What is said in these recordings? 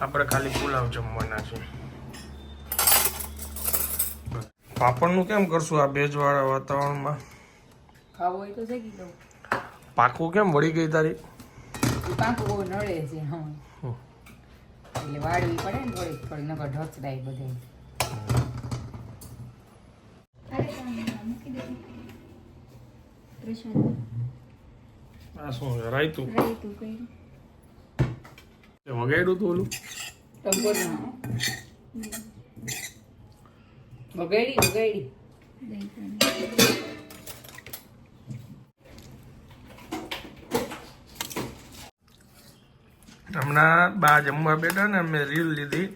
આપણે ખાલી પુલાવ જમવાના છે. પાપડનું કેમ કરશું આ ભેજવાળા વાતાવરણમાં? ખાવો હોય તો શેકી દઉં. પાકું કેમ વળી ગઈ તારી? પાકું બહુ નડે છે. એટલે વાળવી પડે ને થોડી નકર ઢોચડાય બધે. આ શું છે? રાયતું વગાડ્યું તું ઓલું વગાડી હમણાં બા જમવા બેઠા ને મેં રીલ લીધી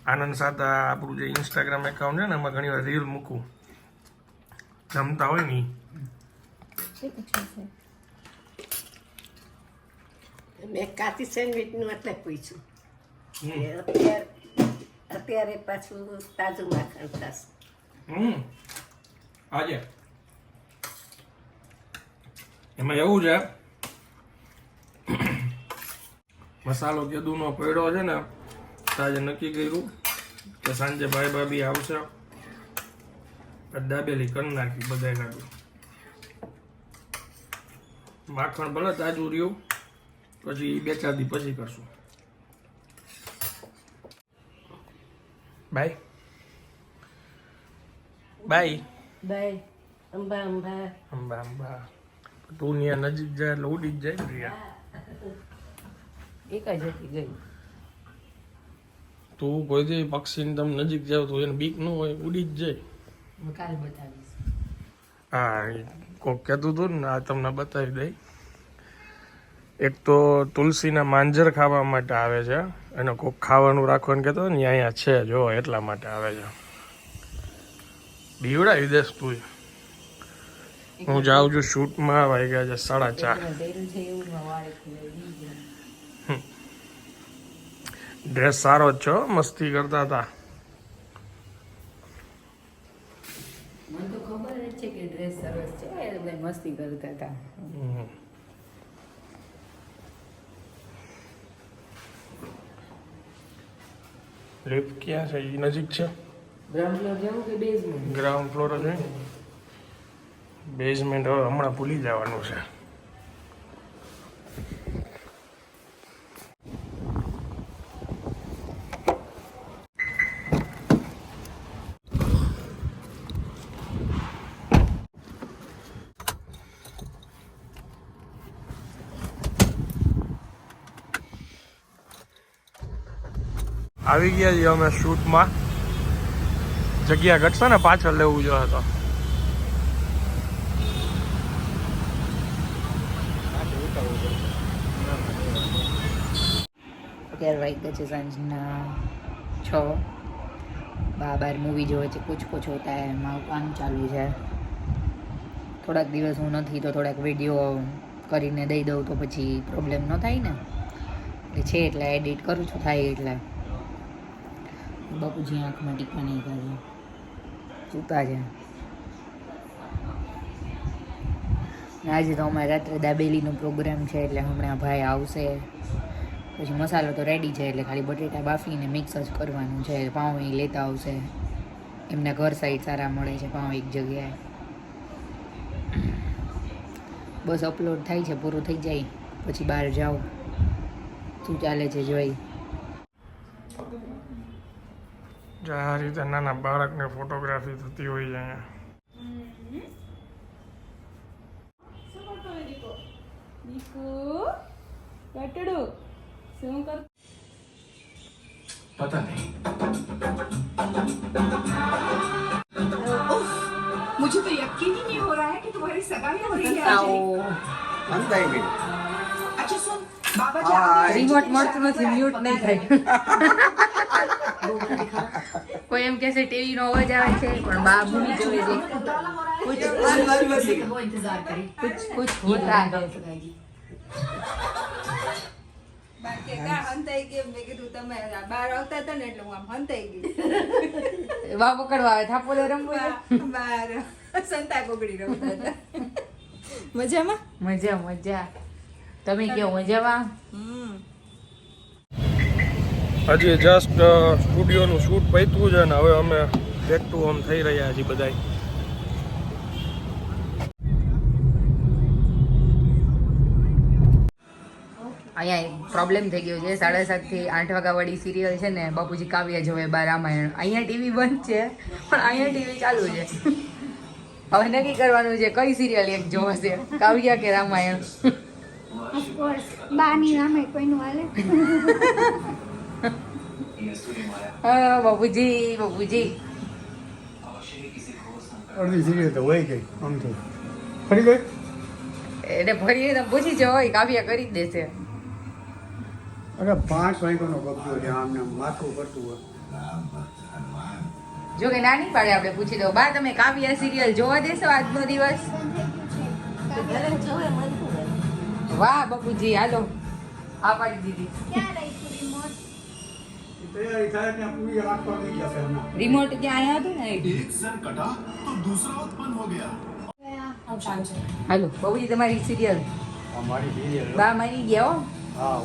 આનંદ સાથે. આપણું જે ઇન્સ્ટાગ્રામ એકાઉન્ટ છે ને એમાં ઘણી વાર રીલ મૂકું જમતા હોય ને. મેં કાચી સેન્ડવીચનું એટલે પૂછ્યું. અત્યારે પાછું તાજું માખણ થશે. આજે એમાં એવું છે, મસાલો કેદુનો પડ્યો છે ને, આજે નક્કી કર્યું કે સાંજે ભાઈ ભાભી આવશે, દાબેલી કરી નાખી બધા કાઢું. માખણ ભલે તાજું રહ્યું, પછી 2-4 દી પછી કરશું. Bye bye bye. Amba Amba Amba Amba. તું ત્યાં નજીક જાય એટલે ઉડી જ જાય ને રિયા. એક જ હતી ગઈ. તું કોઈ દી પક્ષીને તમે નજીક જાવ તો એને બીક ન હોય, ઉડી જ જાય. કાલ બતાવીશ. હા, કોક કહેતું હતું ને, આ તમને બતાવી દઈ. એક તો તુલસીના માંજર ખાવા માટે આવે છે, એને કોક ખાવાનું રાખવાનું કહેતો ને અહીંયા છે જો, એટલા માટે આવે છે. બીવડાવી દેશ તું. હું જાઉં છું શૂટમાં, વાગ્યા છે 4:30. ડ્રેસ સારો જ છો, મસ્તી કરતા હતા. મને તો ખબર જ છે કે ડ્રેસ સરસ છે, એટલે મસ્તી કરતા હતા. લિફ્ટ ક્યાં છે? એ નજીક છે. ગ્રાઉન્ડ ફ્લોર જવું કે બેઝમેન્ટ? ગ્રાઉન્ડ ફ્લોર જ હોય. બેઝમેન્ટ હવે હમણાં ભૂલી જવાનું છે. આવી ગયા છીએ અમે શૂટમાં. જગ્યા ઘટશે ને, પાછળ લેવું જો હતો. અત્યારે વાગ્યા છે સાંજના 6. બહાર મૂવી જોવે છે, કુછ કુછ હોતા હે, એમાં કામ ચાલુ છે. થોડાક દિવસ હું નથી તો થોડાક વિડીયો કરીને દઈ દઉં તો પછી પ્રોબ્લેમ ન થાય ને, એટલે છે એટલે એડિટ કરું છું, થાય એટલે. બાપુજી આંખમાં ટીકા નહીં કરે, સૂતા છે. આજે તો અમારે રાત્રે દાબેલીનો પ્રોગ્રામ છે, એટલે હમણાં ભાઈ આવશે. પછી મસાલો તો રેડી છે, એટલે ખાલી બટેટા બાફીને મિક્સ જ કરવાનું છે. પાઉં એ લેતા આવશે, એમના ઘર સાઈડ સારા મળે છે પાઉં એક જગ્યાએ. બસ અપલોડ થાય છે, પૂરું થઈ જાય પછી બહાર જાઓ, શું ચાલે છે જોઈ. આ રીતે નાના બાળકને ફોટોગ્રાફી થતી હોય છે અહીંયા. पता नहीं मुझे तो यकीन ही नहीं हो रहा है कि तुम्हारी सगाई हो रही है। हम जाएंगे अच्छा सुन, बाबा जी आ गए। રિમોટ મળતું નથી, મ્યુટ નહીં થાય. કોઈ એમ કહેશે ટીવી નો અવાજ આવે છે, પણ બા ભૂલી જોવે છે. કુછ હોતા હે. વા પકડવા આવે, થાપો દે રમવું. સંતા કોગડી રમતા હતા. મજામાં? મજા મજા. તમે કેવો મજામાં? હજી જસ્ટ સ્ટુડિયોનું શૂટ પત્યું છે ને હવે અમે બેક ટુ હોમ થઈ રહ્યા છીએ બધા. અહીંયા પ્રોબ્લેમ થઈ ગયો છે 7:30 થી 8 વાગ્યાવાળી સિરિયલ છે ને બાપુજી કાવ્ય જોવે બા રામાયણ. અહીંયા ટીવી બંધ છે પણ અહીંયા ટીવી ચાલુ છે. હવે નક્કી કરવાનું છે કઈ સિરિયલ એક જોવાશે, કાવ્ય કે રામાયણ. બાની નામે કોઈનું હાલે હા બાપુજી બાપુજી અડધી સિરિયલ તો વહી ગઈ આમ તો ફરી ગઈ. એટલે ફરી તમે પૂછી જો કાવ્ય કરી જ દેશે. અરે 5 વાગ્યાનો કબજો છે આમને માથું પડતું હોય. જો કે નાની પાડે આપણે પૂછી દો બા તમે કાવ્ય સિરિયલ જોવા દેશો આજનો દિવસ? ઘરે જોવે મળતું હોય. વાહ બાપુજી હાલો આ પાડી દીધી. ક્યાં રાખ્યું રિમોટ? તૈયારી થાય ત્યાં પૂરી રાખવા થઈ ગયા ફેરના. રિમોટ ત્યાં આવ્યા હતું ને હાલો બાબુજી તમારી સિરિયલ અમારી સિરિયલ બા મારી ગયા હો. હા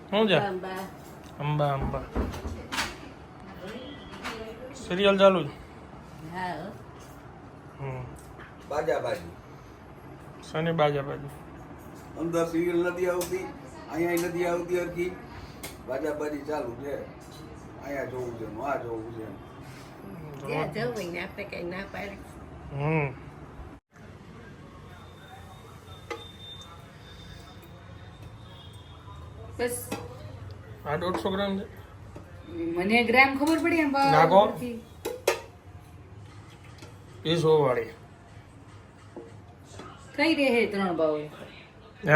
શું છે? અંબા અંબા અંબા સિરિયલ ચાલુ છે. હા બાજાબાજી શનિ બાજા બાજુ અંદર સિરિયલ નથી આવતી, અહીંયા નથી આવતી હરકી. બાજાબાજી ચાલુ છે. અહીંયા જોવું છે, આ જોવું છે. જ્યાં જવું હોય ને આપણે કઈ ના પાડે. બસ આ 150 ગ્રામ છે. મને ગ્રામ ખબર પડી એમ બા નાખો. ઉપરથી. એ 100 વાળી કઈ રહે 3 ભાવ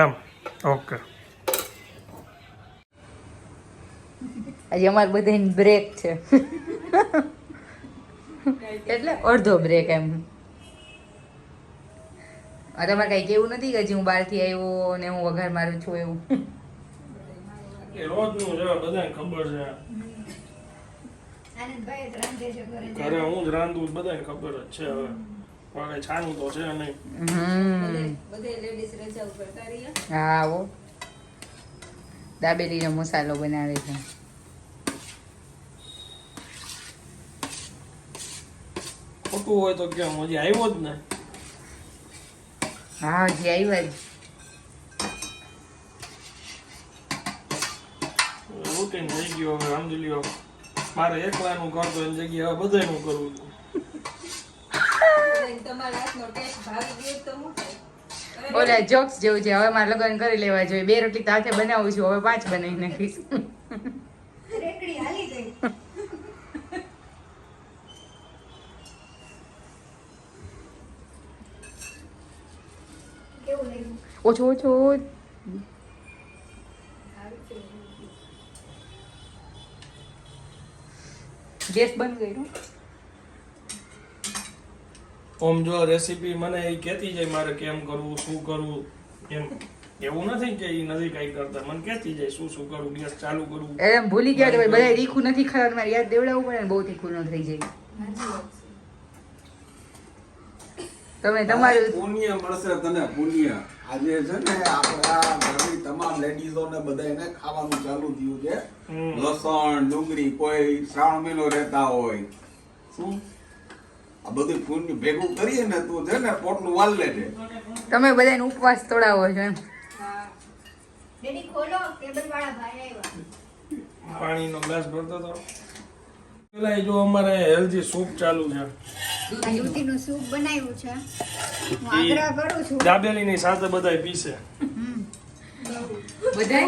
એમ. ઓકે આજે અમારે બધાની બ્રેક છે એટલે અડધો બ્રેક એમ. આ તમારે કઈ કેવું નથી કે હજી હું બહારથી આવ્યો ને હું વઘાર મારું છું એવું? એ રોજનું છે, બધાને ખબર છે. આનંદભાઈ જ રાંધે છે ઘરે ઘરે હું જ રાંધું, બધાને ખબર જ છે. હવે પણ છાનું તો છે નહીં. હા ઓ દાબેલીનો મસાલો બનાવે છે. ખોટું હોય તો કેમ, હજી આવ્યો જ ને. હા હજી આવ્યા જ. રૂટીન થઈ ગયું. હવે સમજી લ્યો મારે એકલાનું કરતો એની જગ્યાએ હવે બધાયનું કરવું છું. ઓલા જોક્સ જેવું છે. હવે મારે લગ્ન કરી લેવા જોઈએ. 2 રોટલી તો હાથે બનાવું છું, હવે 5 બનાવી નાખીશ. રેકડી હાલી ગઈ. કેવું લાગ્યું? ઓછો ઓછો ગેસ બંધ કર્યો. ઓમ જો રેસીપી મને એ કહેતી જાય મારે કેમ કરવું, શું કરવું એમ. એવું નથી કે એ નથી કઈ કરતા, મને કહેતી જાય શું શું કરવું, ગેસ ચાલુ કરવું. એમ ભૂલી ગયા તો બધા તીખું નથી ખાવા, મારે યાદ દેવડાવવું પડે ને, બહુ તીખું ન થઈ જાય. તમે તમારું પુણ્ય મળશે તને, પુણ્ય. આજે છે ને આપણા ઘરની તમામ લેડીઝોને બધાને ખાવાનું ચાલુ થયું છે. લસણ, ડુંગળી, કોઈ શ્રાવણ મહિનો રહેતા હોય, શું આ બધું પુણ્ય ભેગું કરીએ ને તું છે ને પોટલું વાલ લેજે. તમે બધાને ઉપવાસ તોડાવો છો એમ. ડેડી ખોલો, કેબલ વાળા ભાઈ આવ્યા. પાણીનો ગ્લાસ ભરતો હતો. પેલા જો અમારે હેલ્ધી સૂપ ચાલુ છે. આ દૂધીનું સૂપ બનાવ્યું છે. હું આગ્રહ કરું છું. દાબેલીની સાથે બધાય પીશે. બધાય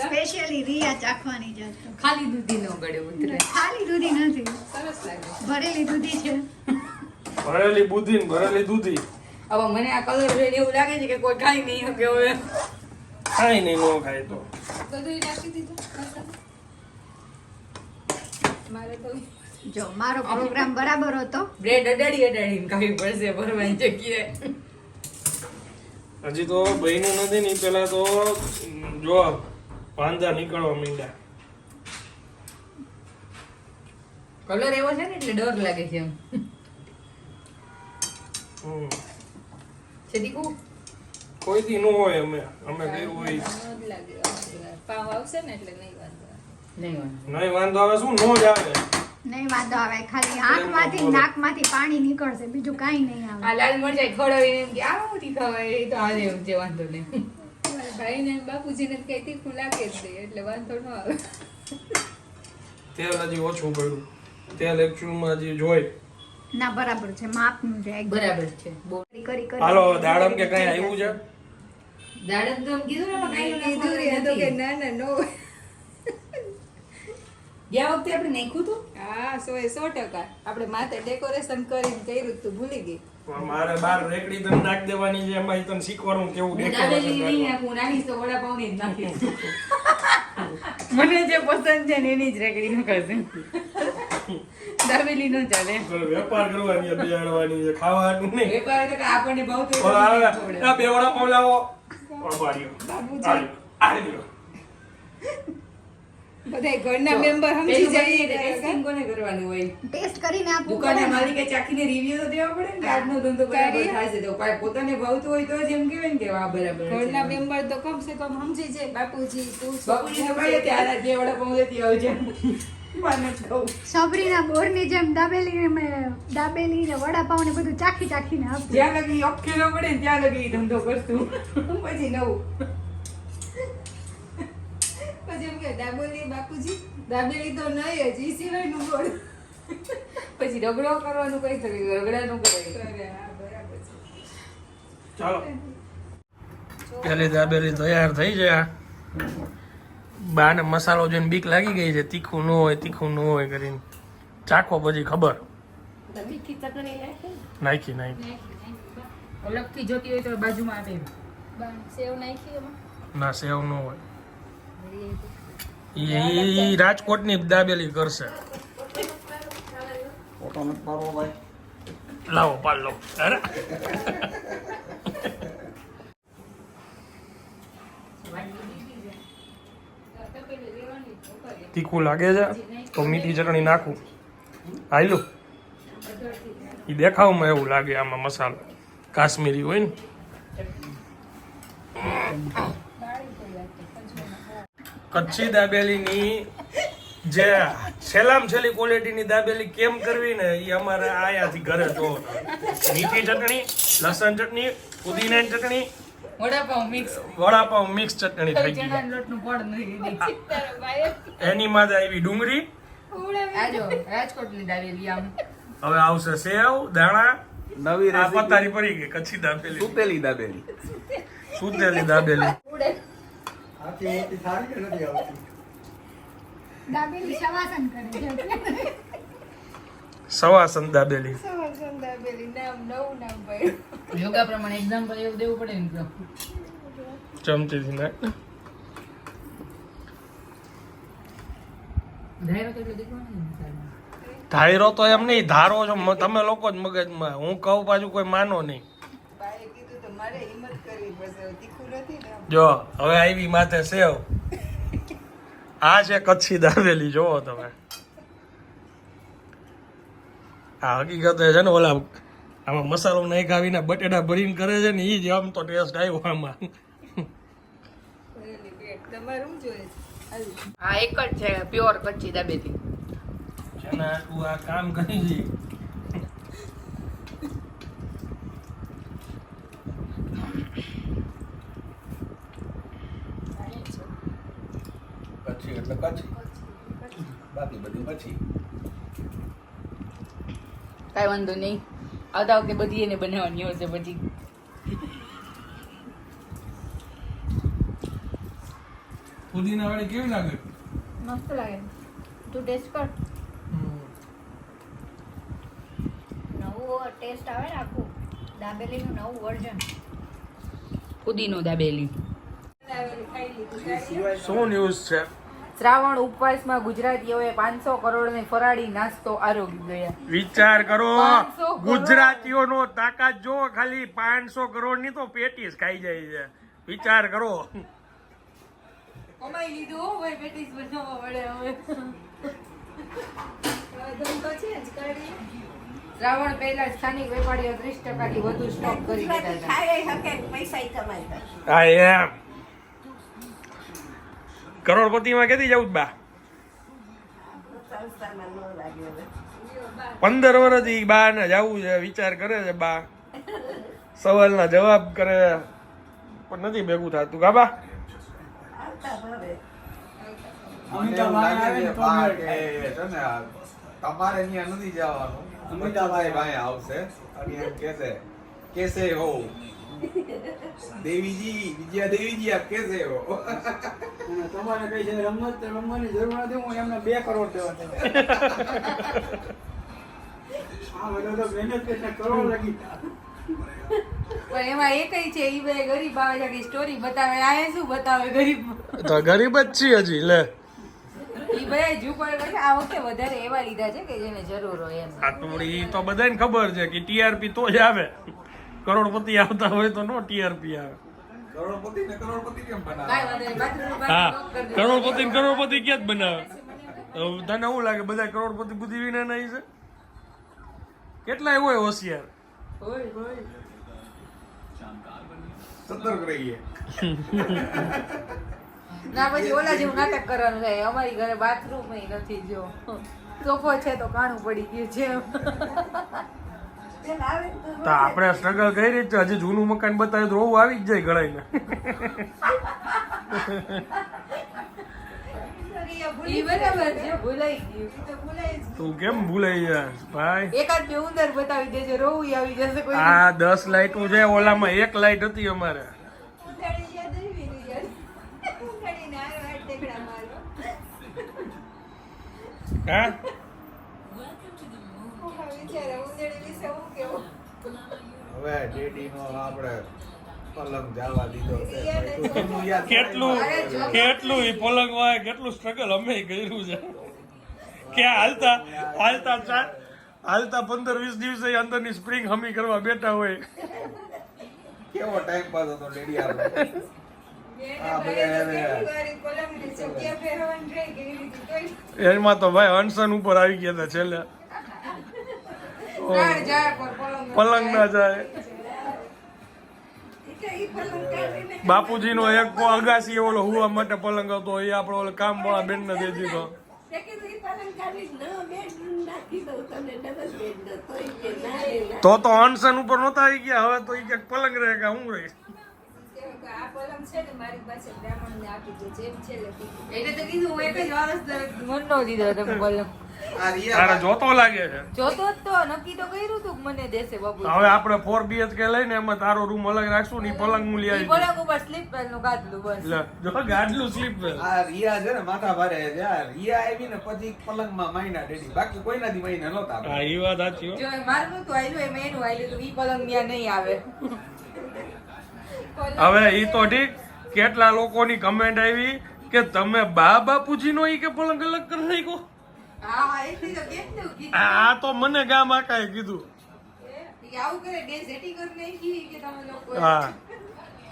સ્પેશિયલી રિયા ચાખવાની છે. ખાલી દૂધી નો ગળે ઉતરે. ખાલી દૂધી નથી, ભરેલી દૂધી છે. ભરેલી બુદ્ધિ ને ભરેલી દૂધી. હવે મને આ કલર જોઈને એવું લાગે છે કે કોઈ ખાઈ નહીં શકે હવે. ખાઈ નહીં, નો ખાય તો. જો મારો પ્રોગ્રામ બરાબર હતો. બ્રેડ અડાડી અડાડીને ખાવી પડશે ભરવાની જગ્યાએ. હજી તો બહેનું નથી ને પેલા તો જો વાંધા નીકળવા માંડ્યા. કલર એવો છે ને એટલે ડર લાગે છે એમ. છે દીકુ કોઈ દી ન હોય અમે કર્યું હોય પાવ આવશે ને એટલે નહીં વાંધો નહીં વાંધો. નહીં વાંધો આવે શું નો જ આવે નહીં વાંધો આવે ખાલી આંખમાંથી નાકમાંથી પાણી નીકળશે બીજું કાંઈ નહીં આવે આ લાલ મરચાઈ ખવડાવીને એમ કે આ નથી ખવાય એ તો હાલે એમ છે વાંધો નહીં. મારા ભાઈને ને બાપુજીને તો કઈ તીખું લાગે જ નહીં એટલે વાંધો ન આવે તેલ હજી ઓછું પડ્યું તેલ એકચ્યુઅલમાં હજી જોઈ ના બરાબર છે માપનું છે એકદમ. બરાબર છે. બહુ કરી કરી હાલો દાડમ કે કઈ આવ્યું છે દાડમ તો એમ કીધું ને એમાં કાંઈ કીધું રે તો કે ના ના નો ગયા વખતે આપણે નાખ્યું હતું. હા 100% આપણે માથે ડેકોરેશન કરીને કર્યું તું ભૂલી ગઈ પણ મારે બાર રેકડી તને નાખ દેવાની છે એમાં તને શીખવાનું કેવું હું દાબેલી નહીં decoration નાખું, નાખીશ તો વડાપાઉંની જ નાખીશ. મને જે પસંદ છે ને એની જ રેકડી ન કરશે. દાબેલી ન ચાલે. કરવાનું. વેપાર કરવાની છે, બેહાડવાની છે, ખાવાનું નહીં વેપાર એટલે કે આપણને ભાવતું હોય તો ઓલા આવે, ખવડાવે. આ બે વડાપાવ લાવો બારીઓ. આલ્યો. બધા ઘરના મેમ્બર પેલું સમજી બનીએ તો જાય testing કોને કરવાનું હોય? ટેસ્ટ કરીને આપવું દુકાનના પડે ને. માલિકે ચાખીને review તો દેવા પડે ને કે આજનો ધંધો બરાબર કરીએ. થાય છે. તો પોતાને ભાવતું હોય તો જ એમ કહેવાય ને કે વાહ બરાબર છે. ઘરના મેમ્બર તો કમ સે કમ સમજી જાય બાપુજી તું બાપુજી તો કહીએ ત્યારે જે વડાપાઉં લેતી આવજે. માને જ કહું. સબરીના બોરની જેમ દાબેલી ને વડાપાવ ને બધું ચાખી ચાખીને આપવું જ્યાં લગી અખે ન પડે ને ત્યાં લગી ઈ ધંધો કરશું. પછી નવું. પછી એમ કે દાબેલી બાપુજી દાબેલી તો નહીં જ ઈ સિવાયનું બોલ પછી રગડો કરવાનું કઈ શકે રગડા નું કરે. બરાબર છે ચાલો પેલી દાબેલી તૈયાર થઈ જાય બાને મસાલો જોઈને બીક લાગી ગઈ છે તીખું ન હોય કરીને ચાખો પછી ખબર મીઠી ચટણી નાખી નાખી અલગથી જોતી હોય તો બાજુમાં આપે. સેવ નાખી એમાં ના સેવ ન હોય ઈ રાજકોટની દાબેલી કરશે ફોટો નથી પાડવો ભાઈ. લાવો પાડ લો અરે તીખું લાગે છે તો મીઠી ચટણી નાખું હાલું એ દેખાવમાં એવું લાગે આમાં મસાલો કાશ્મીરી હોય ને કચ્છી દાબેલીની જે છેલ્લામાં છેલ્લી ક્વોલિટીની દાબેલી કેમ કરવી ને એ અમારે આયાથી ઘરે જોવો મીઠી ચટણી લસણ ચટણી પુદીનાની ચટણી વડાપાઉં મિક્સ. વડાપાવ મિક્સ ચટણી થઈ ગઈ ચણાના લોટનું પડ નથી. એની માથે આવી ડુંગળી આ જો રાજકોટની દાબેલી આમ હવે આવશે સેવ દાણા નવી આ પતારી પડી ગઈ કચ્છી દાબેલી સુતેલી દાબેલી. સુતેલી દાબેલી આથી મોટી સારી કે નથી આવતી દાબેલી શવાસન કરે છે સવાસન દાબેલી શવાસન દાબેલી નામ નવું નામ પડ્યું યોગા પ્રમાણે એક્ઝામ્પલ એવું દેવું પડે ને તો. ચમચીથી નાખ ધાયરો કેટલો દેખવાનો ને તારે. ધાયરો તો એમ નહીં ધારો છો તમે લોકો જ મગજમાં હું કહું પાછું કોઈ માનો નહીં બાએ કીધું તો મારે હિંમત કરવી પડશે તીખું નથી ને જો હવે આવી માથે સેવ આ છે કચ્છી દાબેલી જોવો તમે આ હકીકત છે ને ઓલા આમાં મસાલો નહીં ખાવીને બટેટા ભરીને કરે છે ને એ જ આમ તો ટેસ્ટ આવ્યો આમાં તમારું જોઈએ આ એક જ છે પ્યોર કચ્છી દાબેલી. જેને આટલું આ કામ કરી છે કચ્છી એટલે કચ્છી. બાકી બધી પછી. કાંઈ વાંધો નહીં આવતા વખતે બધી એને બનાવવાની હશે પછી. પુદીના વાળી કેવી લાગે મસ્ત લાગે તું ટેસ્ટ કર નવું ટેસ્ટ આવે ને આખું દાબેલીનું નવું વર્ઝન પુદીનો દાબેલી. શું ન્યૂઝ છે શ્રાવણ ઉપવાસમાં ગુજરાતીઓએ 500 કરોડની ફરાળી નાસ્તો આરોગી ગયા. વિચાર કરો 500 કરોડ. ગુજરાતીઓનો તાકાત જો ખાલી 500 કરોડની તો પેટીસ ખાઈ જાય છે વિચાર કરો કમાઈ લીધું હો ભાઈ પેટીસ બનાવવા મળે હવે. ગમ તો છે જ કરી શ્રાવણ પહેલા સ્થાનિક વેપારીઓ 30% થી વધુ સ્ટોક કરી દીધા ગુજરાતી હતા. ખાય હકે પૈસા કમાય હા એમ કરોડપતિમાં કેદી જવું બા સંસ્થામાં ન લાગે હવે 15 વર્ષથી બા ને જવું છે વિચાર કરે છે બા સવાલના જવાબ કરે પણ નથી ભેગું થતું ગાબા આવતા હવે અમિતાભાઈ આવે ને તો મેળ કે ખાય. છે ને તમારે ત્યાં નથી જવાનું અમિતાભાઈ ભાઈ આવશે અને એમ કહેશે કેસે હો દેવીજી વિજયા દેવીજી આપ કેસે હો અને તમારે કઈ છે રમવાની જરૂર નથી, હું એમને 2 કરોડ દેવા છે. આ બધો તો મહેનત કરીને કરોડ લગી પણ એમાં એકય છે ઈ બે ગરીબ આવે છે કે સ્ટોરી બતાવે આ શું બતાવે ગરીબ તો ગરીબ જ છીએ હજી લે ઈ બે ઝૂંપડ છે આ વખતે વધારે એવા લીધા છે કે જેને જરૂર હોય એમ. આ તો ઈ તો બધાને ખબર છે કે ટીઆરપી તો જ આવે કરોડપતિ આવતા હોય તો નો ટીઆરપી આવે કરોડપતિ ને કરોડપતિ કેમ કાંઈ બનાવે વાંધો નહીં, બાથરૂમનું હા બાથરૂમ કરી દેજો. કરોડપતિ ક્યાં જ બનાવે તો તને શું લાગે બધા કરોડપતિ બુદ્ધિ વિના નહીં છે કેટલાય હોય હોશિયાર હોય, હોય. સતર્ક રહીએ ના પછી ઓલા જેવું નાટક કરવાનું થાય અમારી ઘરે બાથરૂમ નથી જો સોફો છે તો કાણું પડી ગયું છે પેલા આવે તો તો આપણે સ્ટ્રગલ કરી રહી છે હજી જૂનું મકાન બતાવે તો રોવું આવી જ જાય ગળાઈને ઈ બરાબર છે ભૂલાઈ ગયું તો ભૂલાય જ તું કેમ ભૂલાઈ જાય ભાઈ એકાદ બે ઉંદર બતાવી દેજો રોવું આવી જશે કોઈ આ 10 લાઈટો છે ઓલામાં 1 લાઈટ હતી અમારે ઉંધાડી યાદ આવી ને યાર ઉંધાડીને આવ્યો આ ટેકડા મારો હા વિચારે ઉંધાડી વિશે હું કેવું હવે ડેડી નો આપણે પલંગ જવા દીધો છે ભાઈ, તું જૂનું યાદ કેટલું કેટલું ઈ પલંગ વાય કેટલું સ્ટ્રગલ અમે કર્યું છે કે હાલતા 15-20 દિવસે અંદરની સ્પ્રિંગ હમી કરવા બેઠા હોય કેવો ટાઈમ પાસ હતો ડેડી આપણે આ બધા હવે પલંગની જગ્યા ફેરવવાની ટ્રાય કરી લીધી તોય એમાં તો ભાઈ અનશન ઉપર આવી ગયા હતા છેલ્લે ઝાડ ઝાડ પર પલંગ ના જાય એટલે ઈ પલંગ કાઢીને બાપુજીનો એક અગાસી ઓલો હુવા માટે પલંગ હતો એ આપણો ઓલો કામ વાળા બેન ને દઈ દીધો તે કીધું ઈ પલંગ કાઢીને નવો બેડ નાખી દઉં તમને ડબલ બેડ નો તોય કે ના રે ના તો અનશન ઉપર નહોતા આવી ગયા હવે તો ઈ કે પલંગ રહે કે હું રહી આ પલંગ છે ને મારી પાસે બ્રાહ્મણને આપી દે જેમ છે લખી એટલે તો કીધું હું એક જ વારસ મનનો દીધો તમે બોલો આ રિયા તારે જોતો લાગે છે જોતો જ તો નક્કી તો કર્યું તું કે મને દેશે બાપુ હવે આપણે 4 BHK લઈને એમાં તારો રૂમ અલગ રાખશું ને ઈ પલંગ હું લઈ ઈ આવી પલંગ ઉપર સ્લીપ પેલ નું ગાદલું બસ લે જો ગાડલું સ્લીપ આ રિયા છે ને માથા ભારે છે આ રિયા આવી ને પછી પલંગમાં માયના ડેડી બાકી કોઈનાથી માયના નહોતા હા ઈ વાત સાચી હો જો મારું નતું આયલું એમ એનું આયલું તો ઈ પલંગ ત્યાં નહીં આવે હવે ઈ તો ઠીક કેટલા લોકોની કમેન્ટ આવી કે તમે બાપુજીનો ઈ કે પલંગ અલગ કરી નાખ્યો હા હા એટલી તો કેટલું કીધું આ તો મને ગામ આકાએ કીધું ઈ આવું કરે ડેઝેટી કરી નાખી કે તમે લોકો હા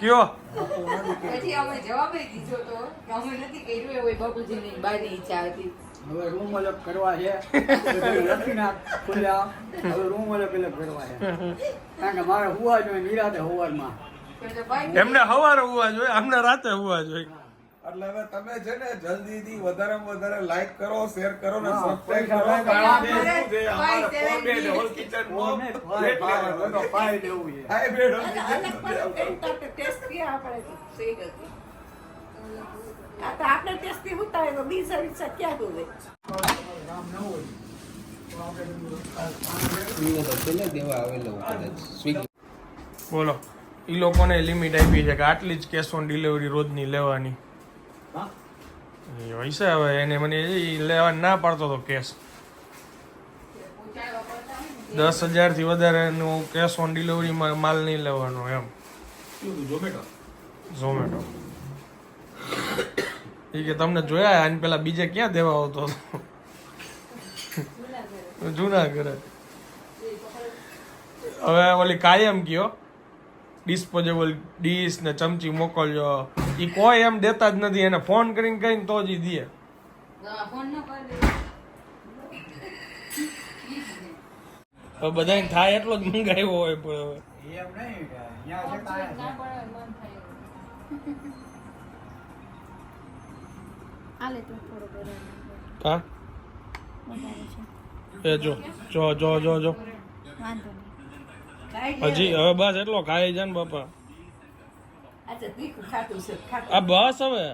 કયો પછી અમે જવાબ દીધો તો કે અમે નથી કર્યું એવું બાપુજીની બાની ઈચ્છા હતી હવે રૂમ અલગ કરવા છે બધું લખી નાખ ખુલ્લા હવે રૂમ અલગ કરવા છે કારણ કે મારે હુવા જોઈએ નિરાતે હુવારમાં તો ભાઈ એમને હવારે હોવા જોઈએ અમને રાતે હોવા જોઈએ એટલે હવે તમે છે ને જલ્દીથી વધારેમાં વધારે લાઈક કરો શેર કરો ને હા, સબસ્ક્રાઇબ પૈસા કરો લાઈક કારણ કરો. કે શું છે, અમારે ભાઈ, 4 bed સેવન whole kitchen ઓને નો ફાય flat ફાય લેવાનો બધો છે. ફાય દેવું છે High bed whole અલગ kitchen પલંગ કરીને ટેસ્ટ કર્યા આપણે સહી હતી આ તો આપણે ટેસ્ટ થી ઉતારે તો બીજા વિચાર ક્યાં ગયું બોલો ઈ લોકોને લિમિટ આપી છે કે આટલી જ કેશ ઓન ડિલિવરી રોજની લેવાની હા એ હોય છે હવે એને મને ઈ લેવા ના પાડતો તો કેશ 10,000 થી વધારેનું કેશ ઓન ડિલિવરીમાં માલ નહીં લેવાનો એમ ઝોમેટો એ કે તમને જોયા આની પેલા બીજે ક્યાં દેવા આવતો હતો જુનાગઢ હવે ઓલી કાયમ ગયો ડિસ્પોઝેબલ ડીશ ને ચમચી મોકલજો એ કોઈ એમ દેતા જ નથી એને ફોન કરીને કહીને તો જ ઈ દે ફોન ન કરી હવે બધાને થાય એટલો જ મંગાવ્યો હોય પણ હવે એમ નહીં કે અહીંયા છે કાંઈ હાલે તો થોડો વધારે હા છે એ જો વાંધો નહીં હજી હવે બસ એટલો ખાઈ જાય ને બાપા અચ્છા તીખું ખાતું છે ખાતું આ બસ હવે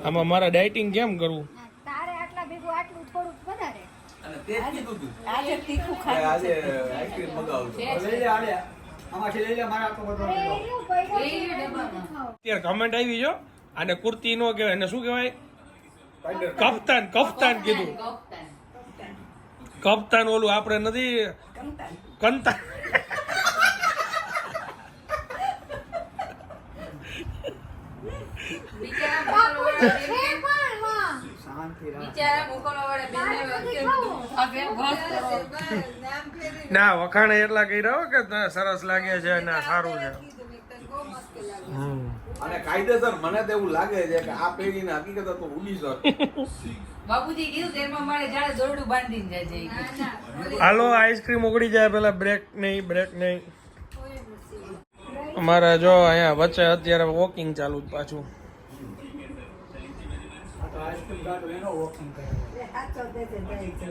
આમાં મારા ડાયટિંગ કેમ કરવું તારે આટલા ભેગું આટલું થોડુંક વધારે અને તે જ કીધું તું આજે તીખું કે ખાતું આજે છે આઈસ્ક્રીમ મગાવું છું લઈ લે આલે આમાંથી લઈ લે મારે આટલો બધો અરે લીધો. એવું પડ્યું ખાઓ. અત્યારે કમેન્ટ આવી જો આને કુર્તી નો કહેવાય એને શું કહેવાય કાંઈ કપ્તાન કીધું કપ્તાન ઓલું આપણે નથી કમતા કંતા બાપુજી છે પણ વાહ. શાંતિ રાખ ના વખાણે એટલા કર્યા હો કે સરસ લાગે છે ના સારું છે અને કાયદેસર મને તો એવું લાગે છે કે આ પેઢીને હકીકત તો ઉડી શકે બાપુજી કીધું તેમાં મારે જાડે દોરડું બાંધીને જાય છે હાલો આઈસ્ક્રીમ ઉગડી જાય પેલા બ્રેક નહીં અમારા જો અહીંયા વચ્ચે અત્યારે વોકિંગ ચાલુ જ પાછું આ તો આઈસ્ક્રીમ ગાડો એનો વોકિંગ કરે હાચો દે દે દઈ છે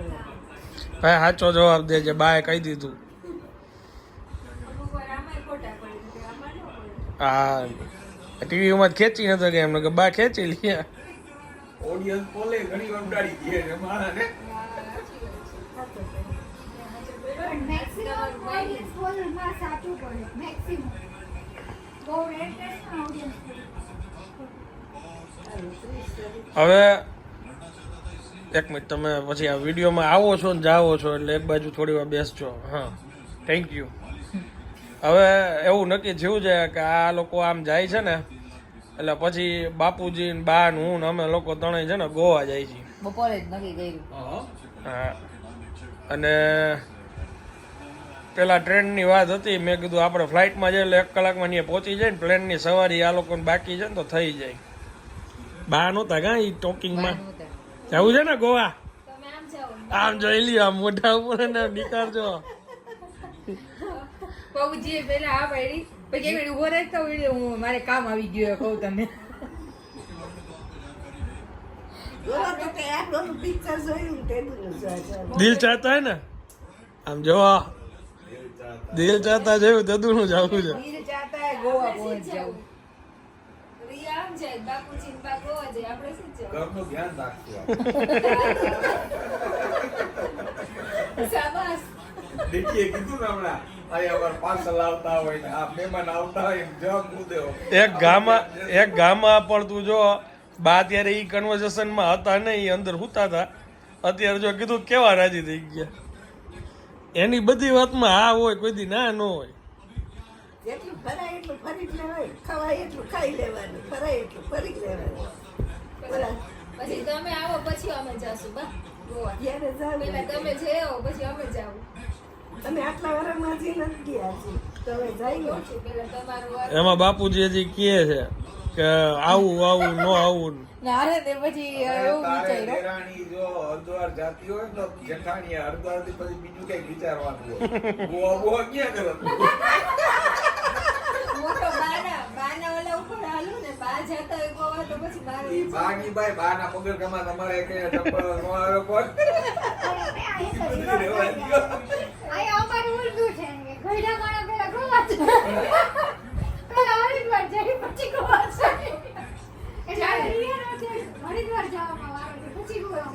ભાઈ સાચો જવાબ દેજે બાએ કહી દીધું હા ટીવીમાં ખેંચી નતો કે એમને કે બા ખેંચી લે ઓડિયન્સ પોલે ઘણી વાર ઉડાડી દે છે મારાને પણ maximum audience બોલમાં સાચું પડે maximum. બહુ interest ના audience પડે. હવે એક મિનિટ તમે પછી આ વિડીયોમાં આવો છો ને જાઓ છો એટલે એક બાજુ થોડી વાર બેસજો હા થેન્ક યુ હવે એવું નક્કી થયું છે કે આ લોકો આમ જાય છે ને એટલે પછી બાપુજી ને બા ને હું ને અમે લોકો ત્રણેય છે ને ગોવા જાય છીએ બપોરે જ નક્કી કર્યું હા અને પેલા ટ્રેનની વાત હતી મેં કીધું આપણે ફ્લાઇટમાં જઈએ એટલે 1 કલાકમાં ત્યાં પહોંચી જાય ને પ્લેનની સવારી આ લોકોને બાકી છે ને તો થઈ જાય બા નહોતા કાં એ ટોકિંગમાં જવું છે ને ગોવા આમ જોઈ લ્યો આમ મોઢા ઉપર ને નીકાળજો બાપુજી પેલા આ પાડી પછી એક ઉભો રહેતા હોય હું મારે કામ આવી ગયું કહું તમને જોવા તો તે આપણું પિક્ચર જોયું ટેબલ જોવા દિલ ચાહતા હે ને આમ જો દિલ ચાહતા જેવું દદુનું જવું છે વીર ચાહતા હે ગોવા પહોંચ જાઉં ઘરનું ધ્યાન રાખજો દીકરીએ કીધું ને હમણાં અહીંયા અમારે પાર્સલ આવતા હોય ને આ મહેમાન આવતા હોય એમ જવાબ હું દેવો એક ગામમાં પણ તું જો બા ત્યારે ઈ કન્વર્ઝેશનમાં હતા ને એ અંદર હુતા હતા અત્યારે જો કીધું કેવા રાજી થઈ ગયા એની બધી વાતમાં હા હોય કોઈ દી ના ન હોય જેટલું ફરાય એટલું ફરી જ લેવાય ખવાય એટલું ખાઈ લેવાનું ફરાય એટલું ફરી લેવાનું બરાબર પછી તમે આવો પછી અમે જાશું બા ગોવા જ્યારે જાવ પેલા તમે જઈ આવો પછી અમે જાવ તમે આટલા વારમાં હજી નથી ગયા છે તો હવે જઈ પેલા તમારું વાર એમાં બાપુજી હજી કહે છે કે આવું ન આવું ના રે તે પછી એવું તારે વિચાર્યું દેરાણી જો હરિદ્વાર જાતી હોય ને તો જેઠાણી હરિદ્વાર થી પછી બીજું કઈ વિચારવાનું હોય ગોવા ગોવા ક્યાં કરો મોટો બાના ઓલા ઉપર હાલું ને બા જતા હોય ગોવા તો પછી બાર બાની ભાઈ બાના પગરખામાં તમારે કઈ ચપ્પલ નો આવ્યો કોઈ રહેવા દ્યો. અહીંયા અમારું ઉલટું છે કે ઘરડા માણસ પેલા ગોવા જાય. પેલા હરિદ્વાર જાય પછી ગોવા જાય. એટલે હરિદ્વાર જવામાં વારો છે, પછી ગોવા.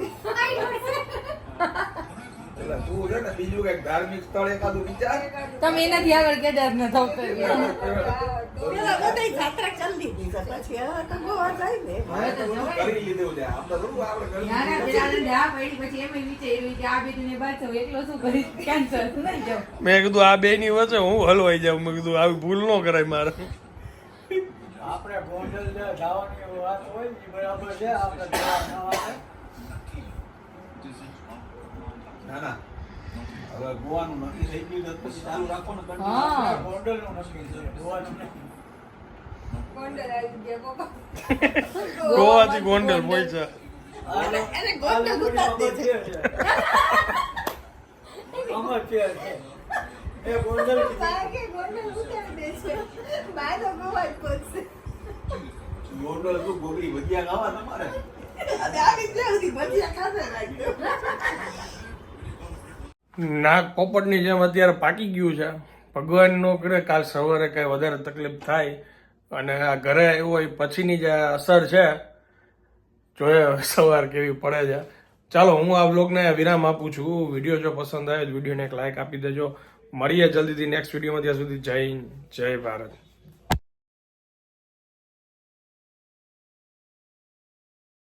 એટલે તું છે ને બીજું કઈક ધાર્મિક સ્થળ એકાદું વિચાર તમે એનાથી આગળ કેદાર ન થવું પેલા બધાય જાત્રા કરી દીધી છે પછી હવે તો ગોવા જાય ને મારે તો બધું કરી લીધું છે આમ તો થોડું આપણે કરી ના ના લીધું. પેલા આ પડી પછી એમ વિચાર્યું કે આ બેટીને બાચો એકલો શું કરી કેન્સર નહીં જાવ મેં કીધું આ બે ની વચ્ચે હું હલવાઈ જાઉં મેં કીધું આવી ભૂલ ન કરાય મારે આપણે ગોંડલ જવાની વાત હોય ને બરાબર છે આપણે જવા ન આવે ના ના હવે ગોવાનું નક્કી થઈ ગયું તો પછી ચાલુ રાખો ને continue. હા ગોંડલનું નક્કી છે ગોવાનું નહીં ગોંડલ આવી ગયા બાબા ગોવાથી ગોંડલ પહોંચ્યા એને ગોંડલ ઉતાર દે છે. અત્યારે છે. એ ગોંડલ બા કે ગોંડલ ઉતારી દે છે બા તો ગોવા જ પહોંચશે ગોંડલ શું ગોગડી ભજીયા ખાવા તમારે અને આવી ત્યાં સુધી ભજીયા ખાધે રાખજો નાક પોપટની જેમ અત્યારે પાકી ગયું છે. ભગવાન નો કરે કાલ સવારે કઈ વધારે તકલીફ થાય અને આ ઘરે આવ્યો હોય પછીની જે અસર છે જોઈએ સવાર કેવી પડે છે. ચાલો હું આ બ્લોગને વિરામ આપું છું. વિડીયો જો પસંદ આવે તો વિડીયોને એક લાઈક આપી દેજો. મળીએ જલ્દીથી નેક્સ્ટ વિડીયોમાં. ત્યાં સુધી જય હિન્દ, જય ભારત.